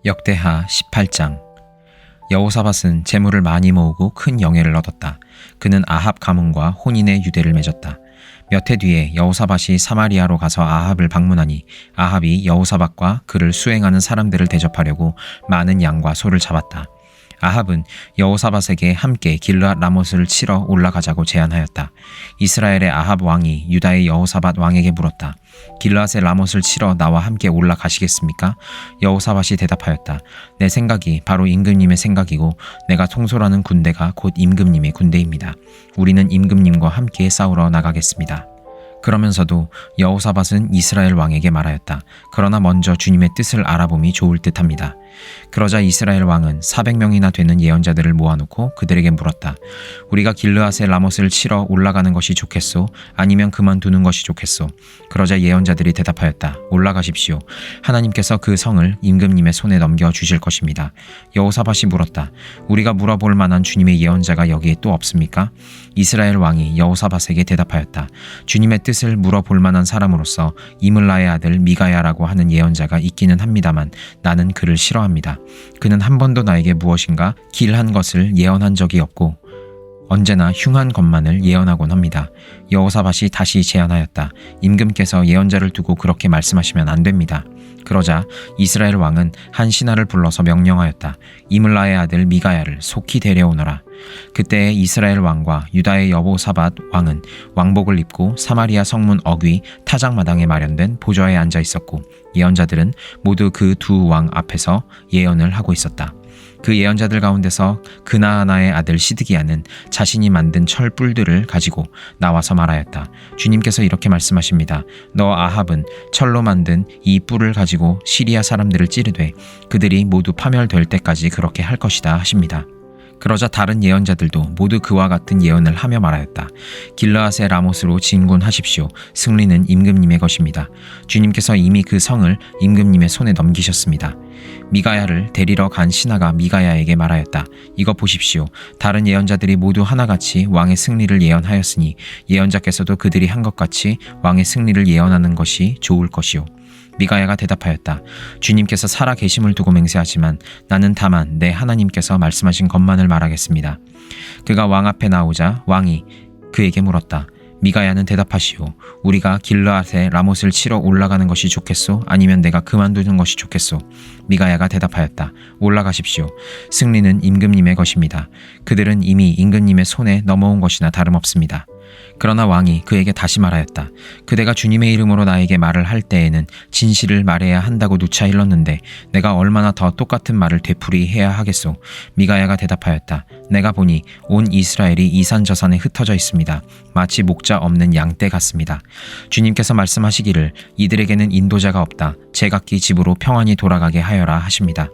역대하 18장. 여호사밧은 재물을 많이 모으고 큰 영예를 얻었다. 그는 아합 가문과 혼인의 유대를 맺었다. 몇 해 뒤에 여호사밧이 사마리아로 가서 아합을 방문하니 아합이 여호사밧과 그를 수행하는 사람들을 대접하려고 많은 양과 소를 잡았다. 아합은 여호사밧에게 함께 길르앗 라못을 치러 올라가자고 제안하였다. 이스라엘의 아합 왕이 유다의 여호사밧 왕에게 물었다. 길르앗의 라못을 치러 나와 함께 올라가시겠습니까? 여호사밧이 대답하였다. 내 생각이 바로 임금님의 생각이고 내가 통솔하는 군대가 곧 임금님의 군대입니다. 우리는 임금님과 함께 싸우러 나가겠습니다. 그러면서도 여호사밧은 이스라엘 왕에게 말하였다. 그러나 먼저 주님의 뜻을 알아봄이 좋을 듯합니다. 그러자 이스라엘 왕은 400명이나 되는 예언자들을 모아놓고 그들에게 물었다. 우리가 길르앗의 라못을 치러 올라가는 것이 좋겠소? 아니면 그만두는 것이 좋겠소? 그러자 예언자들이 대답하였다. 올라가십시오. 하나님께서 그 성을 임금님의 손에 넘겨주실 것입니다. 여호사밧이 물었다. 우리가 물어볼 만한 주님의 예언자가 여기에 또 없습니까? 이스라엘 왕이 여호사밧에게 대답하였다. 주님의 뜻을 물어볼 만한 사람으로서 이물라의 아들 미가야라고 하는 예언자가 있기는 합니다만 나는 그를 싫어합니다. 그는 한 번도 나에게 무엇인가 길한 것을 예언한 적이 없고 언제나 흉한 것만을 예언하곤 합니다. 여호사밧이 다시 제안하였다. 임금께서 예언자를 두고 그렇게 말씀하시면 안 됩니다. 그러자 이스라엘 왕은 한 신하를 불러서 명령하였다. 이물라의 아들 미가야를 속히 데려오너라. 그때 이스라엘 왕과 유다의 여호사밧 왕은 왕복을 입고 사마리아 성문 어귀 타작마당에 마련된 보좌에 앉아 있었고 예언자들은 모두 그 두 왕 앞에서 예언을 하고 있었다. 그 예언자들 가운데서 그나아나의 아들 시드기야는 자신이 만든 철 뿔들을 가지고 나와서 말하였다. 주님께서 이렇게 말씀하십니다. 너 아합은 철로 만든 이 뿔을 가지고 시리아 사람들을 찌르되 그들이 모두 파멸될 때까지 그렇게 할 것이다 하십니다. 그러자 다른 예언자들도 모두 그와 같은 예언을 하며 말하였다. 길르앗의 라못으로 진군하십시오. 승리는 임금님의 것입니다. 주님께서 이미 그 성을 임금님의 손에 넘기셨습니다. 미가야를 데리러 간 신하가 미가야에게 말하였다. 이거 보십시오. 다른 예언자들이 모두 하나같이 왕의 승리를 예언하였으니 예언자께서도 그들이 한 것 같이 왕의 승리를 예언하는 것이 좋을 것이요. 미가야가 대답하였다. 주님께서 살아 계심을 두고 맹세하지만 나는 다만 내 하나님께서 말씀하신 것만을 말하겠습니다. 그가 왕 앞에 나오자 왕이 그에게 물었다. 미가야는 대답하시오. 우리가 길르앗의 라못을 치러 올라가는 것이 좋겠소? 아니면 내가 그만두는 것이 좋겠소? 미가야가 대답하였다. 올라가십시오. 승리는 임금님의 것입니다. 그들은 이미 임금님의 손에 넘어온 것이나 다름없습니다. 그러나 왕이 그에게 다시 말하였다. 그대가 주님의 이름으로 나에게 말을 할 때에는 진실을 말해야 한다고 누차 일렀는데 내가 얼마나 더 똑같은 말을 되풀이해야 하겠소? 미가야가 대답하였다. 내가 보니 온 이스라엘이 이산저산에 흩어져 있습니다. 마치 목자 없는 양떼 같습니다. 주님께서 말씀하시기를 이들에게는 인도자가 없다. 제각기 집으로 평안히 돌아가게 하여라 하십니다.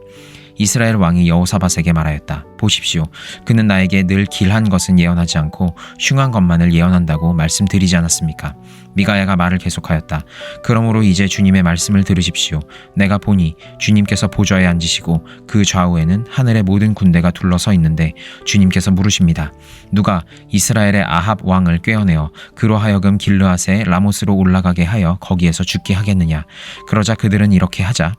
이스라엘 왕이 여호사밧에게 말하였다. 보십시오. 그는 나에게 늘 길한 것은 예언하지 않고 흉한 것만을 예언한다고 말씀드리지 않았습니까? 미가야가 말을 계속하였다. 그러므로 이제 주님의 말씀을 들으십시오. 내가 보니 주님께서 보좌에 앉으시고 그 좌우에는 하늘의 모든 군대가 둘러서 있는데 주님께서 물으십니다. 누가 이스라엘의 아합 왕을 꿰어내어 그로 하여금 길르앗의 라못으로 올라가게 하여 거기에서 죽게 하겠느냐? 그러자 그들은 이렇게 하자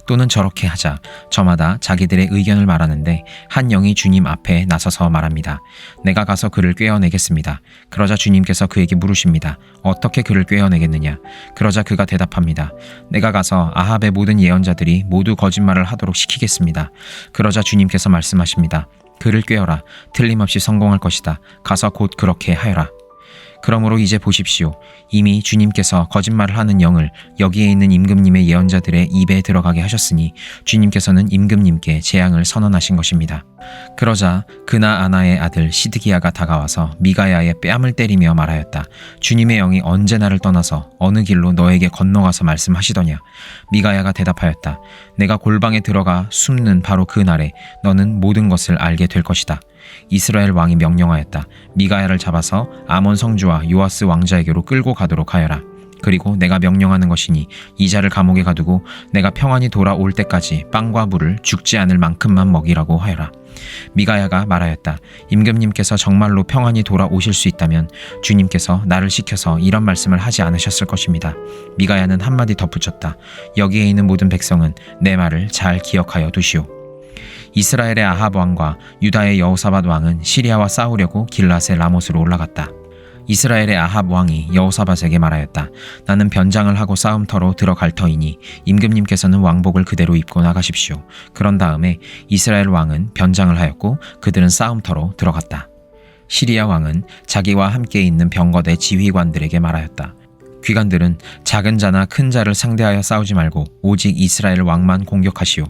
또는 저렇게 하자 저마다 자기들의 의견을 말하는데 한 영이 주님 앞에 나서서 말합니다. 내가 가서 그를 꿰어내겠습니다. 그러자 주님께서 그에게 물으십니다. 어떻게 그를 꿰어내겠느냐? 그러자 그가 대답합니다. 내가 가서 아합의 모든 예언자들이 모두 거짓말을 하도록 시키겠습니다. 그러자 주님께서 말씀하십니다. 그를 꿰어라. 틀림없이 성공할 것이다. 가서 곧 그렇게 하여라. 그러므로 이제 보십시오. 이미 주님께서 거짓말을 하는 영을 여기에 있는 임금님의 예언자들의 입에 들어가게 하셨으니 주님께서는 임금님께 재앙을 선언하신 것입니다. 그러자 그나아나의 아들 시드기야가 다가와서 미가야의 뺨을 때리며 말하였다. 주님의 영이 언제 나를 떠나서 어느 길로 너에게 건너가서 말씀하시더냐? 미가야가 대답하였다. 내가 골방에 들어가 숨는 바로 그 날에 너는 모든 것을 알게 될 것이다. 이스라엘 왕이 명령하였다. 미가야를 잡아서 아몬 성주와 요아스 왕자에게로 끌고 가도록 하여라. 그리고 내가 명령하는 것이니 이 자를 감옥에 가두고 내가 평안히 돌아올 때까지 빵과 물을 죽지 않을 만큼만 먹이라고 하여라. 미가야가 말하였다. 임금님께서 정말로 평안히 돌아오실 수 있다면 주님께서 나를 시켜서 이런 말씀을 하지 않으셨을 것입니다. 미가야는 한마디 덧붙였다. 여기에 있는 모든 백성은 내 말을 잘 기억하여 두시오. 이스라엘의 아합 왕과 유다의 여호사밧 왕은 시리아와 싸우려고 길앗의 라못으로 올라갔다. 이스라엘의 아합 왕이 여호사밧에게 말하였다. 나는 변장을 하고 싸움터로 들어갈 터이니 임금님께서는 왕복을 그대로 입고 나가십시오. 그런 다음에 이스라엘 왕은 변장을 하였고 그들은 싸움터로 들어갔다. 시리아 왕은 자기와 함께 있는 병거대 지휘관들에게 말하였다. 귀관들은 작은 자나 큰 자를 상대하여 싸우지 말고 오직 이스라엘 왕만 공격하시오.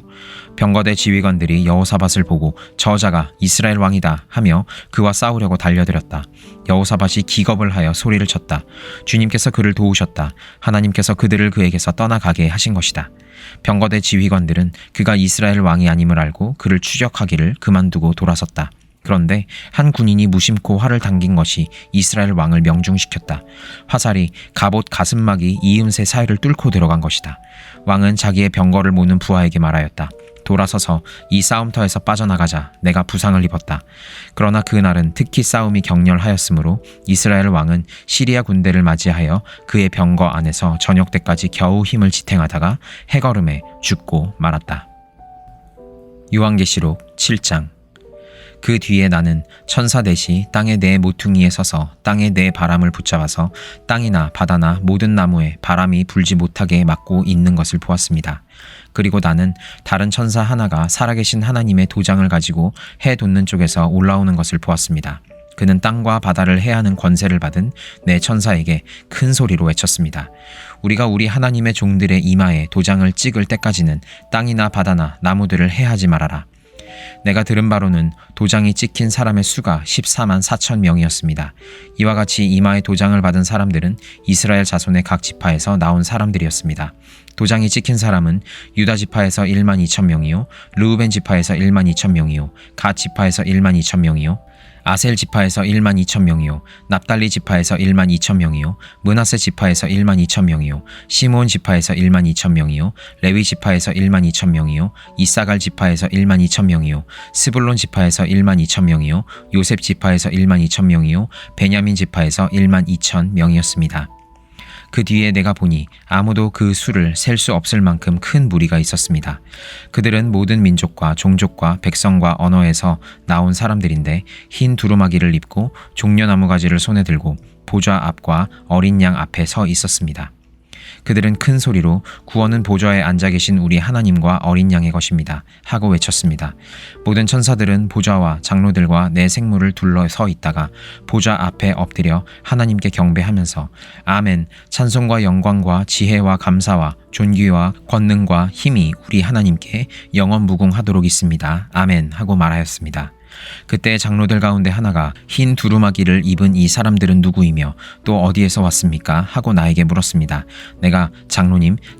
병거대 지휘관들이 여호사밧을 보고 저자가 이스라엘 왕이다 하며 그와 싸우려고 달려들었다. 여호사밧이 기겁을 하여 소리를 쳤다. 주님께서 그를 도우셨다. 하나님께서 그들을 그에게서 떠나가게 하신 것이다. 병거대 지휘관들은 그가 이스라엘 왕이 아님을 알고 그를 추격하기를 그만두고 돌아섰다. 그런데 한 군인이 무심코 활을 당긴 것이 이스라엘 왕을 명중시켰다. 화살이 갑옷 가슴막이 이음새 사이를 뚫고 들어간 것이다. 왕은 자기의 병거를 모는 부하에게 말하였다. 돌아서서 이 싸움터에서 빠져나가자. 내가 부상을 입었다. 그러나 그날은 특히 싸움이 격렬하였으므로 이스라엘 왕은 시리아 군대를 맞이하여 그의 병거 안에서 저녁 때까지 겨우 힘을 지탱하다가 해걸음에 죽고 말았다. 요한계시록 7장. 그 뒤에 나는 천사 넷이 땅의 네 모퉁이에 서서 땅의 네 바람을 붙잡아서 땅이나 바다나 모든 나무에 바람이 불지 못하게 막고 있는 것을 보았습니다. 그리고 나는 다른 천사 하나가 살아계신 하나님의 도장을 가지고 해 돋는 쪽에서 올라오는 것을 보았습니다. 그는 땅과 바다를 해하는 권세를 받은 네 천사에게 큰 소리로 외쳤습니다. 우리가 우리 하나님의 종들의 이마에 도장을 찍을 때까지는 땅이나 바다나 나무들을 해하지 말아라. 내가 들은 바로는 도장이 찍힌 사람의 수가 14만 4천 명이었습니다. 이와 같이 이마에 도장을 받은 사람들은 이스라엘 자손의 각 지파에서 나온 사람들이었습니다. 도장이 찍힌 사람은 유다 지파에서 1만 2천 명이요, 르우벤 지파에서 1만 2천 명이요, 갓 지파에서 1만 2천 명이요, 아셀 지파에서 1만 2천 명이요, 납달리 지파에서 1만 2천 명이요, 므낫세 지파에서 1만 2천 명이요, 시므온 지파에서 1만 2천 명이요, 레위 지파에서 1만 2천 명이요, 이사갈 지파에서 1만 2천 명이요, 스불론 지파에서 1만 2천 명이요, 요셉 지파에서 1만 2천 명이요, 베냐민 지파에서 1만 2천 명이었습니다. 그 뒤에 내가 보니 아무도 그 수를 셀 수 없을 만큼 큰 무리가 있었습니다. 그들은 모든 민족과 종족과 백성과 언어에서 나온 사람들인데 흰 두루마기를 입고 종려나무 가지를 손에 들고 보좌 앞과 어린 양 앞에 서 있었습니다. 그들은 큰 소리로 구원은 보좌에 앉아 계신 우리 하나님과 어린 양의 것입니다 하고 외쳤습니다. 모든 천사들은 보좌와 장로들과 내 생물을 둘러 서 있다가 보좌 앞에 엎드려 하나님께 경배하면서 아멘, 찬송과 영광과 지혜와 감사와 존귀와 권능과 힘이 우리 하나님께 영원 무궁하도록 있습니다. 아멘 하고 말하였습니다. 그때 장로들 가운데 하나가 흰 두루마기를 입은 이 사람들은 누구이며 또 어디에서 왔습니까? 하고 나에게 물었습니다. 내가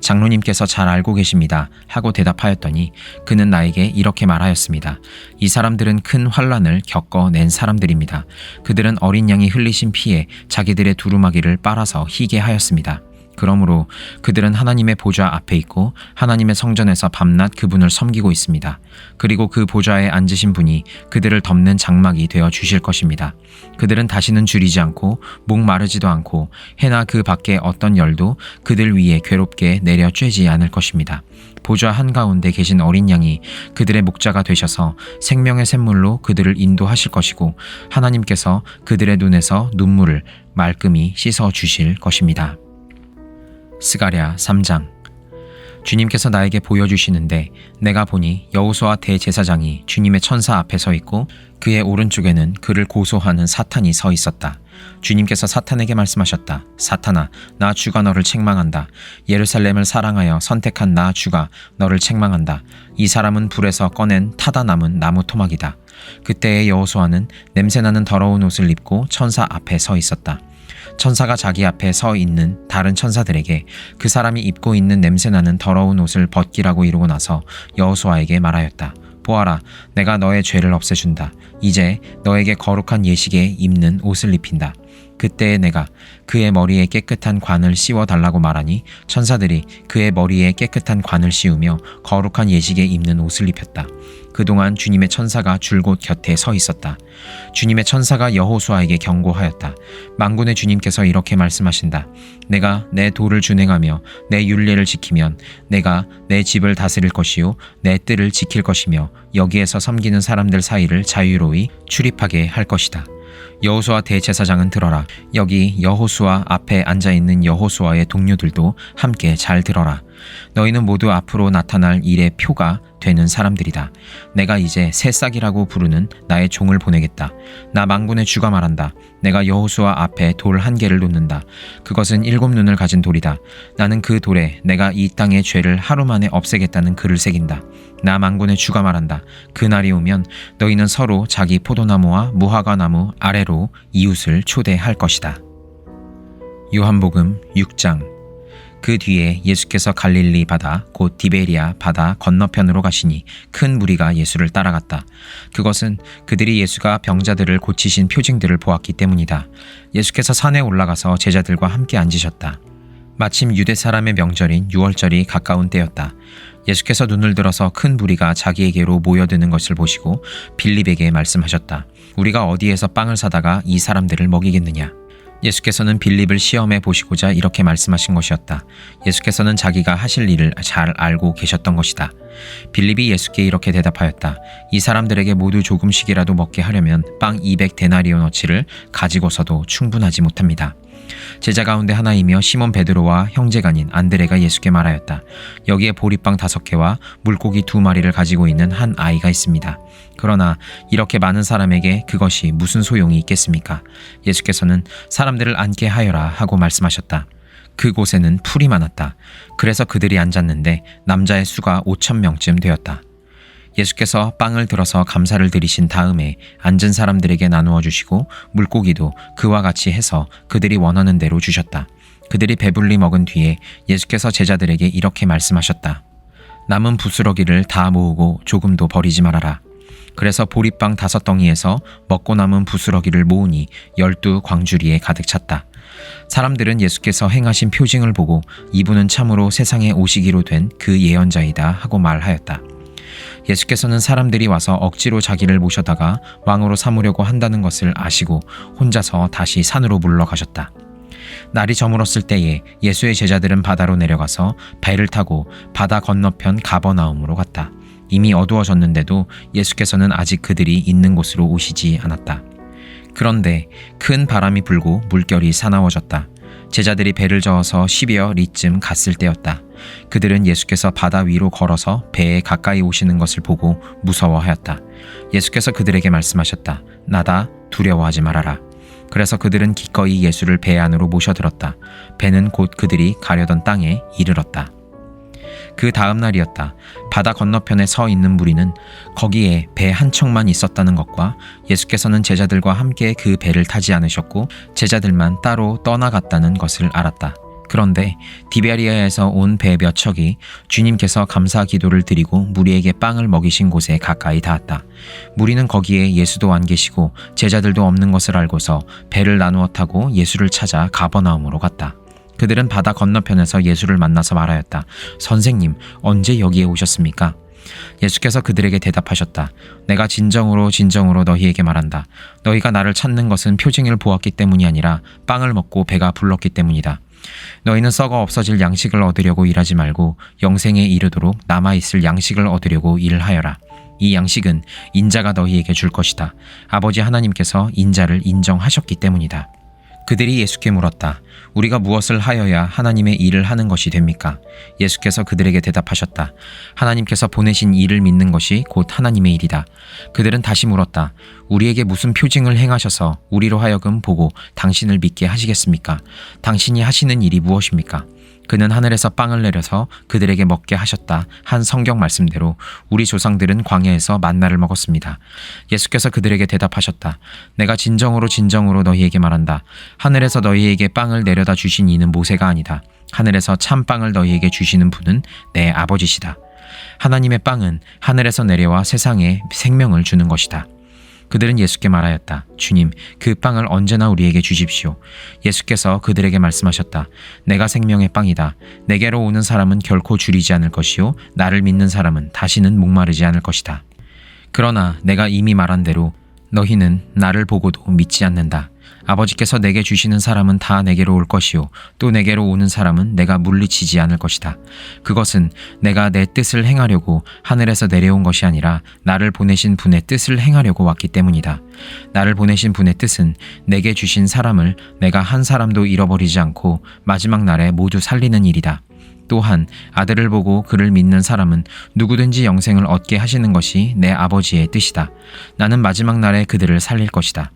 장로님께서 잘 알고 계십니다 하고 대답하였더니 그는 나에게 이렇게 말하였습니다. 이 사람들은 큰 환난을 겪어낸 사람들입니다. 그들은 어린 양이 흘리신 피에 자기들의 두루마기를 빨아서 희게 하였습니다. 그러므로 그들은 하나님의 보좌 앞에 있고 하나님의 성전에서 밤낮 그분을 섬기고 있습니다. 그리고 그 보좌에 앉으신 분이 그들을 덮는 장막이 되어 주실 것입니다. 그들은 다시는 줄이지 않고 목마르지도 않고 해나 그 밖에 어떤 열도 그들 위에 괴롭게 내려 쬐지 않을 것입니다. 보좌 한가운데 계신 어린 양이 그들의 목자가 되셔서 생명의 샘물로 그들을 인도하실 것이고 하나님께서 그들의 눈에서 눈물을 말끔히 씻어 주실 것입니다. 스가랴 3장. 주님께서 나에게 보여주시는데 내가 보니 여호수아 대제사장이 주님의 천사 앞에 서 있고 그의 오른쪽에는 그를 고소하는 사탄이 서 있었다. 주님께서 사탄에게 말씀하셨다. 사탄아, 나 주가 너를 책망한다. 예루살렘을 사랑하여 선택한 나 주가 너를 책망한다. 이 사람은 불에서 꺼낸 타다 남은 나무 토막이다. 그때의 여호수아는 냄새나는 더러운 옷을 입고 천사 앞에 서 있었다. 천사가 자기 앞에 서 있는 다른 천사들에게 그 사람이 입고 있는 냄새나는 더러운 옷을 벗기라고 이루고 나서 여호수아에게 말하였다. 보아라, 내가 너의 죄를 없애준다. 이제 너에게 거룩한 예식에 입는 옷을 입힌다. 그때에 내가 그의 머리에 깨끗한 관을 씌워달라고 말하니 천사들이 그의 머리에 깨끗한 관을 씌우며 거룩한 예식에 입는 옷을 입혔다. 그동안 주님의 천사가 줄곧 곁에 서 있었다. 주님의 천사가 여호수아에게 경고하였다. 만군의 주님께서 이렇게 말씀하신다. 내가 내 도를 준행하며 내 율례를 지키면 내가 내 집을 다스릴 것이요 내 뜰을 지킬 것이며 여기에서 섬기는 사람들 사이를 자유로이 출입하게 할 것이다. 여호수아 대제사장은 들어라. 여기 여호수아 앞에 앉아있는 여호수아의 동료들도 함께 잘 들어라. 너희는 모두 앞으로 나타날 일의 표가 되는 사람들이다. 내가 이제 새싹이라고 부르는 나의 종을 보내겠다. 나 만군의 주가 말한다. 내가 여호수아 앞에 돌 한 개를 놓는다. 그것은 7 눈을 가진 돌이다. 나는 그 돌에 내가 이 땅의 죄를 하루 만에 없애겠다는 글을 새긴다. 나 만군의 주가 말한다. 그날이 오면 너희는 서로 자기 포도나무와 무화과나무 아래로 이웃을 초대할 것이다. 요한복음 6장. 그 뒤에 예수께서 갈릴리 바다 곧 디베리아 바다 건너편으로 가시니 큰 무리가 예수를 따라갔다. 그것은 그들이 예수가 병자들을 고치신 표징들을 보았기 때문이다. 예수께서 산에 올라가서 제자들과 함께 앉으셨다. 마침 유대 사람의 명절인 유월절이 가까운 때였다. 예수께서 눈을 들어서 큰 무리가 자기에게로 모여드는 것을 보시고 빌립에게 말씀하셨다. 우리가 어디에서 빵을 사다가 이 사람들을 먹이겠느냐? 예수께서는 빌립을 시험해 보시고자 이렇게 말씀하신 것이었다. 예수께서는 자기가 하실 일을 잘 알고 계셨던 것이다. 빌립이 예수께 이렇게 대답하였다. 이 사람들에게 모두 조금씩이라도 먹게 하려면 빵 200데나리오너치를 가지고서도 충분하지 못합니다. 제자 가운데 하나이며 시몬 베드로와 형제간인 안드레가 예수께 말하였다. 여기에 보리빵 5개와 물고기 2마리를 가지고 있는 한 아이가 있습니다. 그러나 이렇게 많은 사람에게 그것이 무슨 소용이 있겠습니까? 예수께서는 사람들을 앉게 하여라 하고 말씀하셨다. 그곳에는 풀이 많았다. 그래서 그들이 앉았는데 남자의 수가 5,000명쯤 되었다. 예수께서 빵을 들어서 감사를 드리신 다음에 앉은 사람들에게 나누어 주시고 물고기도 그와 같이 해서 그들이 원하는 대로 주셨다. 그들이 배불리 먹은 뒤에 예수께서 제자들에게 이렇게 말씀하셨다. 남은 부스러기를 다 모으고 조금도 버리지 말아라. 그래서 보리빵 5덩이에서 먹고 남은 부스러기를 모으니 12광주리에 가득 찼다. 사람들은 예수께서 행하신 표징을 보고 이분은 참으로 세상에 오시기로 된 그 예언자이다 하고 말하였다. 예수께서는 사람들이 와서 억지로 자기를 모셔다가 왕으로 삼으려고 한다는 것을 아시고 혼자서 다시 산으로 물러가셨다. 날이 저물었을 때에 예수의 제자들은 바다로 내려가서 배를 타고 바다 건너편 가버나움으로 갔다. 이미 어두워졌는데도 예수께서는 아직 그들이 있는 곳으로 오시지 않았다. 그런데 큰 바람이 불고 물결이 사나워졌다. 제자들이 배를 저어서 10여 리쯤 갔을 때였다. 그들은 예수께서 바다 위로 걸어서 배에 가까이 오시는 것을 보고 무서워하였다. 예수께서 그들에게 말씀하셨다. 나다, 두려워하지 말아라. 그래서 그들은 기꺼이 예수를 배 안으로 모셔들었다. 배는 곧 그들이 가려던 땅에 이르렀다. 그 다음 날이었다. 바다 건너편에 서 있는 무리는 거기에 배 한 척만 있었다는 것과 예수께서는 제자들과 함께 그 배를 타지 않으셨고 제자들만 따로 떠나갔다는 것을 알았다. 그런데 디베리아에서 온 배 몇 척이 주님께서 감사 기도를 드리고 무리에게 빵을 먹이신 곳에 가까이 닿았다. 무리는 거기에 예수도 안 계시고 제자들도 없는 것을 알고서 배를 나누어 타고 예수를 찾아 가버나움으로 갔다. 그들은 바다 건너편에서 예수를 만나서 말하였다. 선생님, 언제 여기에 오셨습니까? 예수께서 그들에게 대답하셨다. 내가 진정으로 너희에게 말한다. 너희가 나를 찾는 것은 표징을 보았기 때문이 아니라 빵을 먹고 배가 불렀기 때문이다. 너희는 썩어 없어질 양식을 얻으려고 일하지 말고 영생에 이르도록 남아있을 양식을 얻으려고 일하여라. 이 양식은 인자가 너희에게 줄 것이다. 아버지 하나님께서 인자를 인정하셨기 때문이다. 그들이 예수께 물었다. 우리가 무엇을 하여야 하나님의 일을 하는 것이 됩니까? 예수께서 그들에게 대답하셨다. 하나님께서 보내신 이를 믿는 것이 곧 하나님의 일이다. 그들은 다시 물었다. 우리에게 무슨 표징을 행하셔서 우리로 하여금 보고 당신을 믿게 하시겠습니까? 당신이 하시는 일이 무엇입니까? 그는 하늘에서 빵을 내려서 그들에게 먹게 하셨다 한 성경 말씀대로 우리 조상들은 광야에서 만나를 먹었습니다. 예수께서 그들에게 대답하셨다. 내가 진정으로 너희에게 말한다. 하늘에서 너희에게 빵을 내려다 주신 이는 모세가 아니다. 하늘에서 참 빵을 너희에게 주시는 분은 내 아버지시다. 하나님의 빵은 하늘에서 내려와 세상에 생명을 주는 것이다. 그들은 예수께 말하였다. 주님, 그 빵을 언제나 우리에게 주십시오. 예수께서 그들에게 말씀하셨다. 내가 생명의 빵이다. 내게로 오는 사람은 결코 줄이지 않을 것이요 나를 믿는 사람은 다시는 목마르지 않을 것이다. 그러나 내가 이미 말한 대로 너희는 나를 보고도 믿지 않는다. 아버지께서 내게 주시는 사람은 다 내게로 올 것이요 또 내게로 오는 사람은 내가 물리치지 않을 것이다. 그것은 내가 내 뜻을 행하려고 하늘에서 내려온 것이 아니라 나를 보내신 분의 뜻을 행하려고 왔기 때문이다. 나를 보내신 분의 뜻은 내게 주신 사람을 내가 한 사람도 잃어버리지 않고 마지막 날에 모두 살리는 일이다. 또한 아들을 보고 그를 믿는 사람은 누구든지 영생을 얻게 하시는 것이 내 아버지의 뜻이다. 나는 마지막 날에 그들을 살릴 것이다.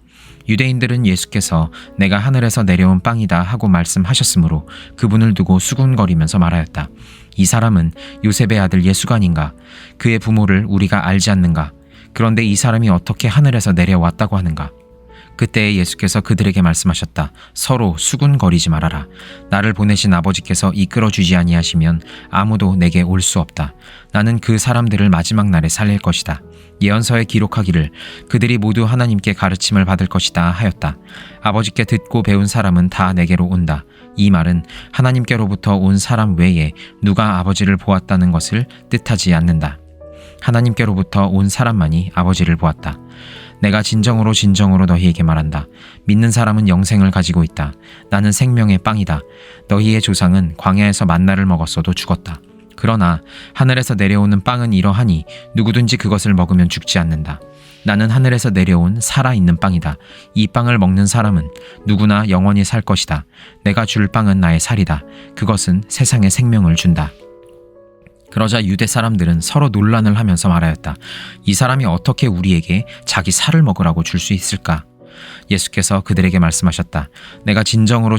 유대인들은 예수께서 내가 하늘에서 내려온 빵이다 하고 말씀하셨으므로 그분을 두고 수군거리면서 말하였다. 이 사람은 요셉의 아들 예수가 아닌가? 그의 부모를 우리가 알지 않는가? 그런데 이 사람이 어떻게 하늘에서 내려왔다고 하는가? 그때 예수께서 그들에게 말씀하셨다. 서로 수군거리지 말아라. 나를 보내신 아버지께서 이끌어주지 아니하시면 아무도 내게 올 수 없다. 나는 그 사람들을 마지막 날에 살릴 것이다. 예언서에 기록하기를 그들이 모두 하나님께 가르침을 받을 것이다 하였다. 아버지께 듣고 배운 사람은 다 내게로 온다. 이 말은 하나님께로부터 온 사람 외에 누가 아버지를 보았다는 것을 뜻하지 않는다. 하나님께로부터 온 사람만이 아버지를 보았다. 내가 진정으로 너희에게 말한다. 믿는 사람은 영생을 가지고 있다. 나는 생명의 빵이다. 너희의 조상은 광야에서 만나를 먹었어도 죽었다. 그러나 하늘에서 내려오는 빵은 이러하니 누구든지 그것을 먹으면 죽지 않는다. 나는 하늘에서 내려온 살아있는 빵이다. 이 빵을 먹는 사람은 누구나 영원히 살 것이다. 내가 줄 빵은 나의 살이다. 그것은 세상에 생명을 준다. 그러자 유대 사람들은 서로 논란을 하면서 말하였다. 이 사람이 어떻게 우리에게 자기 살을 먹으라고 줄 수 있을까? 예수께서 그들에게 말씀하셨다. 내가 진정으로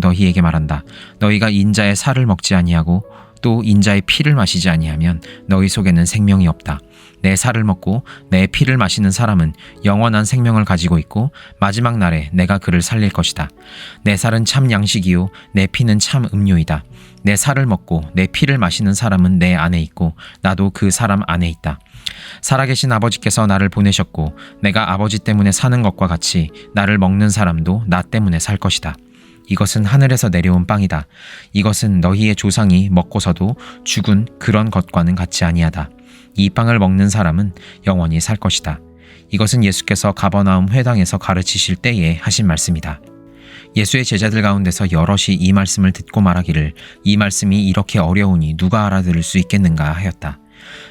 너희에게 말한다. 너희가 인자의 살을 먹지 아니하고 또 인자의 피를 마시지 아니하면 너희 속에는 생명이 없다. 내 살을 먹고 내 피를 마시는 사람은 영원한 생명을 가지고 있고 마지막 날에 내가 그를 살릴 것이다. 내 살은 참 양식이요 내 피는 참 음료이다. 내 살을 먹고 내 피를 마시는 사람은 내 안에 있고 나도 그 사람 안에 있다. 살아계신 아버지께서 나를 보내셨고 내가 아버지 때문에 사는 것과 같이 나를 먹는 사람도 나 때문에 살 것이다. 이것은 하늘에서 내려온 빵이다. 이것은 너희의 조상이 먹고서도 죽은 그런 것과는 같지 아니하다. 이 빵을 먹는 사람은 영원히 살 것이다. 이것은 예수께서 가버나움 회당에서 가르치실 때에 하신 말씀이다. 예수의 제자들 가운데서 여럿이 이 말씀을 듣고 말하기를 이 말씀이 이렇게 어려우니 누가 알아들을 수 있겠는가 하였다.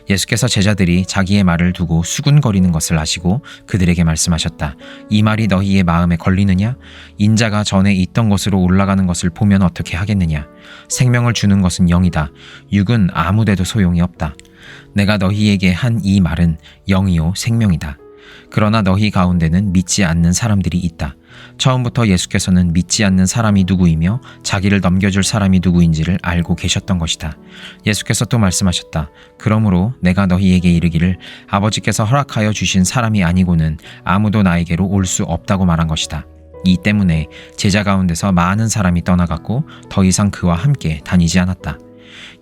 예수께서 제자들이 자기의 말을 두고 수군거리는 것을 아시고 그들에게 말씀하셨다. 이 말이 너희의 마음에 걸리느냐? 인자가 전에 있던 곳으로 올라가는 것을 보면 어떻게 하겠느냐? 생명을 주는 것은 영이다. 육은 아무데도 소용이 없다. 내가 너희에게 한 이 말은 영이요 생명이다. 그러나 너희 가운데는 믿지 않는 사람들이 있다. 처음부터 예수께서는 믿지 않는 사람이 누구이며 자기를 넘겨줄 사람이 누구인지를 알고 계셨던 것이다. 예수께서 또 말씀하셨다. 그러므로 내가 너희에게 이르기를 아버지께서 허락하여 주신 사람이 아니고는 아무도 나에게로 올 수 없다고 말한 것이다. 이 때문에 제자 가운데서 많은 사람이 떠나갔고 더 이상 그와 함께 다니지 않았다.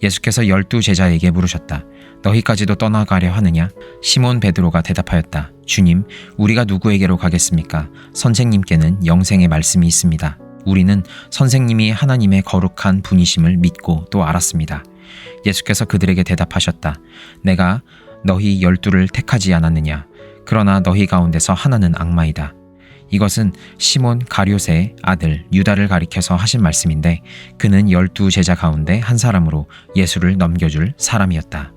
예수께서 12 제자에게 물으셨다. 너희까지도 떠나가려 하느냐? 시몬 베드로가 대답하였다. 주님, 우리가 누구에게로 가겠습니까? 선생님께는 영생의 말씀이 있습니다. 우리는 선생님이 하나님의 거룩한 분이심을 믿고 또 알았습니다. 예수께서 그들에게 대답하셨다. 내가 너희 12를 택하지 않았느냐? 그러나 너희 가운데서 하나는 악마이다. 이것은 시몬 가룟의 아들 유다를 가리켜서 하신 말씀인데 그는 12 제자 가운데 한 사람으로 예수를 넘겨줄 사람이었다.